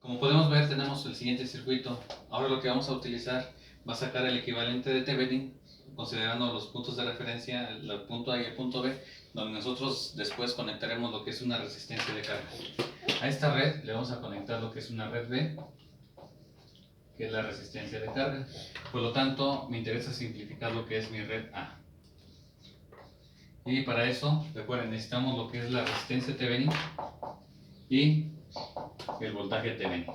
Como podemos ver, tenemos el siguiente circuito. Ahora lo que vamos a utilizar va a sacar el equivalente de Thevenin, considerando los puntos de referencia, el punto A y el punto B, donde nosotros después conectaremos lo que es una resistencia de carga. A esta red le vamos a conectar lo que es una red B, que es la resistencia de carga. Por lo tanto, me interesa simplificar lo que es mi red A. Y para eso, recuerden, necesitamos lo que es la resistencia Thevenin y el voltaje Thevenin.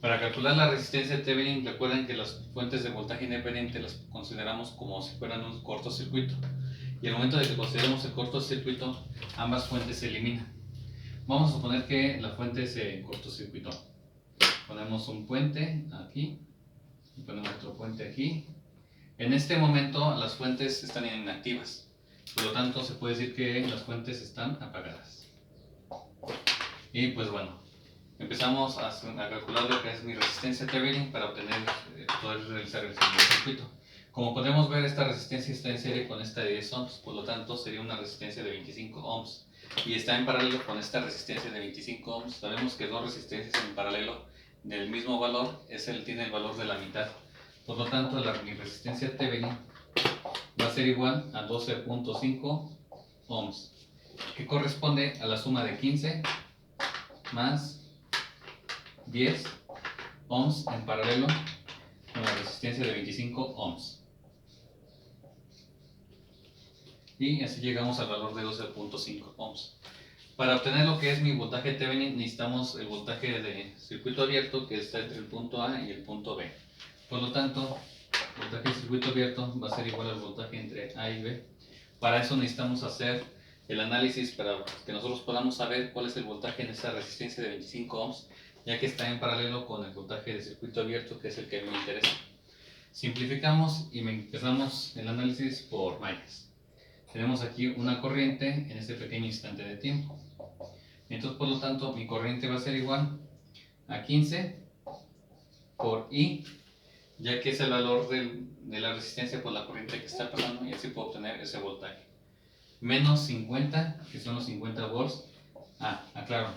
Para calcular la resistencia Thevenin, recuerden que las fuentes de voltaje independiente las consideramos como si fueran un cortocircuito. Y al momento de que consideremos el cortocircuito, ambas fuentes se eliminan. Vamos a suponer que la fuente se cortocircuitó. Ponemos un puente aquí y ponemos otro puente aquí. En este momento las fuentes están inactivas, por lo tanto se puede decir que las fuentes están apagadas. Y pues bueno, empezamos a calcular lo que es mi resistencia Thevenin para poder realizar el circuito. Como podemos ver, esta resistencia está en serie con esta de 10 ohms, por lo tanto sería una resistencia de 25 ohms. Y está en paralelo con esta resistencia de 25 ohms. Sabemos que dos resistencias en paralelo del mismo valor tiene el valor de la mitad. Por lo tanto, mi resistencia Thevenin va a ser igual a 12.5 ohms, que corresponde a la suma de 15 más 10 ohms en paralelo con la resistencia de 25 ohms. Y así llegamos al valor de 12.5 ohms. Para obtener lo que es mi voltaje Thevenin necesitamos el voltaje de circuito abierto, que está entre el punto A y el punto B. Por lo tanto, el voltaje de circuito abierto va a ser igual al voltaje entre A y B. Para eso necesitamos hacer el análisis para que nosotros podamos saber cuál es el voltaje en esta resistencia de 25 ohms, ya que está en paralelo con el voltaje de circuito abierto, que es el que a mí me interesa. Simplificamos y empezamos el análisis por mallas. Tenemos aquí una corriente en este pequeño instante de tiempo. Entonces, por lo tanto, mi corriente va a ser igual a 15 por I, ya que es el valor de la resistencia por la corriente que está pasando, y así puedo obtener ese voltaje. Menos 50, que son los 50 volts. Aclaro.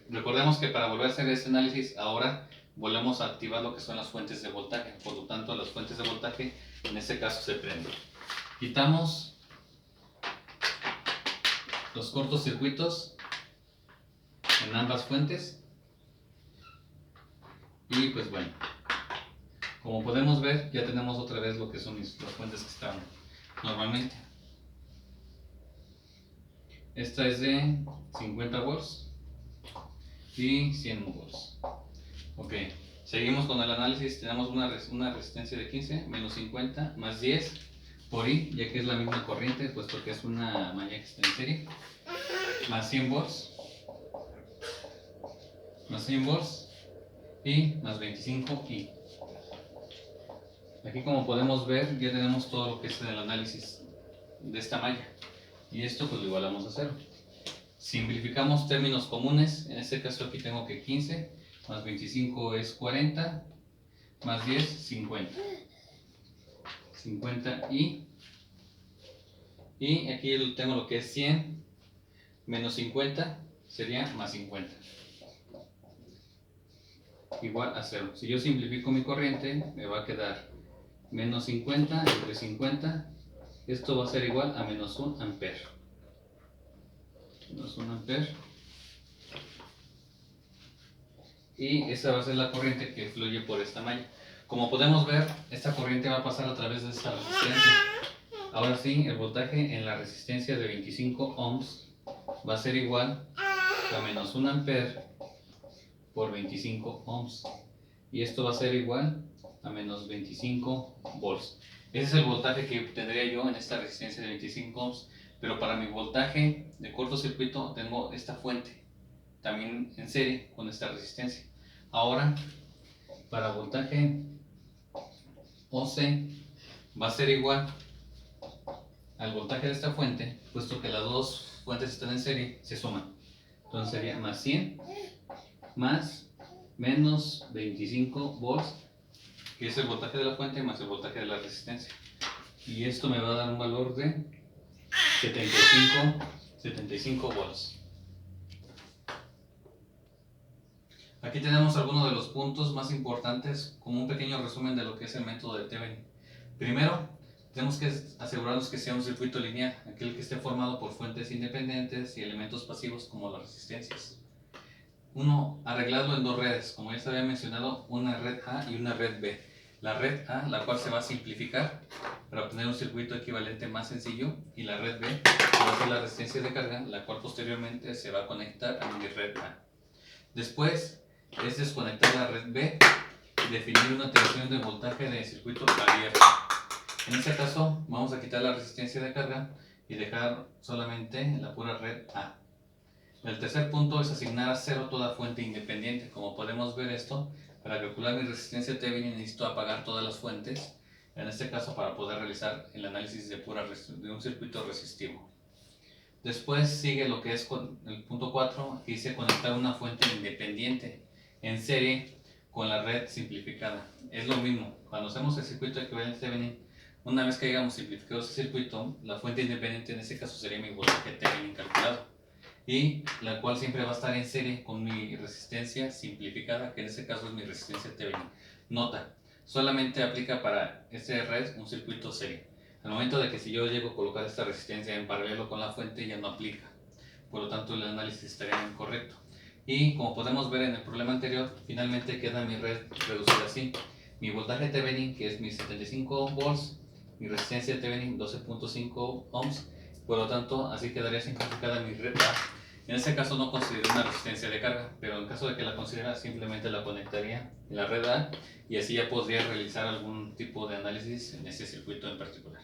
Recordemos que para volver a hacer este análisis, ahora volvemos a activar lo que son las fuentes de voltaje. Por lo tanto, las fuentes de voltaje en este caso se prenden. Quitamos los cortocircuitos en ambas fuentes. Y pues bueno, como podemos ver, ya tenemos otra vez lo que son las fuentes que estaban normalmente. Esta es de 50 volts y 100 volts. Ok, seguimos con el análisis. Tenemos una resistencia de 15 menos 50 más 10 por I, ya que es la misma corriente, puesto que es una malla que está en serie, más 100 volts, más 100 volts y más 25 I. Aquí, como podemos ver, ya tenemos todo lo que es el análisis de esta malla, y esto pues lo igualamos a 0. Simplificamos términos comunes. En este caso aquí tengo que 15 más 25 es 40, más 10, 50 y aquí tengo lo que es 100 menos 50 sería más 50, igual a 0. Si yo simplifico mi corriente, me va a quedar menos 50 entre 50, esto va a ser igual a menos 1 ampere. Menos 1 ampere. Y esa va a ser la corriente que fluye por esta malla. Como podemos ver, esta corriente va a pasar a través de esta resistencia. Ahora sí, el voltaje en la resistencia de 25 ohms va a ser igual a menos 1 ampere por 25 ohms. Y esto va a ser igual a menos 25 volts. Ese es el voltaje que obtendría yo en esta resistencia de 25 ohms. Pero para mi voltaje de cortocircuito tengo esta fuente también en serie con esta resistencia. Ahora, para voltaje OC va a ser igual al voltaje de esta fuente, puesto que las dos fuentes están en serie, se suman. Entonces sería más 100 más menos 25 volts, que es el voltaje de la fuente más el voltaje de la resistencia. Y esto me va a dar un valor de 75 volts. Aquí tenemos algunos de los puntos más importantes como un pequeño resumen de lo que es el método de Thevenin. Primero, tenemos que asegurarnos que sea un circuito lineal, aquel que esté formado por fuentes independientes y elementos pasivos como las resistencias. Uno, arreglarlo en dos redes, como ya se había mencionado, una red A y una red B. La red A, la cual se va a simplificar para obtener un circuito equivalente más sencillo, y la red B, que va a ser la resistencia de carga, la cual posteriormente se va a conectar a mi red A. Después es desconectar la red B y definir una tensión de voltaje de circuito abierto. En este caso vamos a quitar la resistencia de carga y dejar solamente la pura red A. El tercer punto es asignar a cero toda fuente independiente. Como podemos ver esto, para calcular mi resistencia Thevenin necesito apagar todas las fuentes, en este caso para poder realizar el análisis de un circuito resistivo. Después sigue lo que es el punto 4, que dice conectar una fuente independiente en serie con la red simplificada. Es lo mismo, cuando hacemos el circuito equivalente Thevenin, una vez que hayamos simplificado ese circuito, la fuente independiente en este caso sería mi voltaje Thevenin calculado, y la cual siempre va a estar en serie con mi resistencia simplificada, que en este caso es mi resistencia Thevenin. Nota, solamente aplica para este red un circuito serie. Al momento de que si yo llego a colocar esta resistencia en paralelo con la fuente, ya no aplica. Por lo tanto, el análisis estaría incorrecto. Y como podemos ver en el problema anterior, finalmente queda mi red reducida así. Mi voltaje Thevenin, que es mis 75 volts, mi resistencia Thevenin 12.5 ohms. Por lo tanto, así quedaría simplificada mi red A. En este caso no considero una resistencia de carga, pero en caso de que la considera, simplemente la conectaría en la red A y así ya podría realizar algún tipo de análisis en este circuito en particular.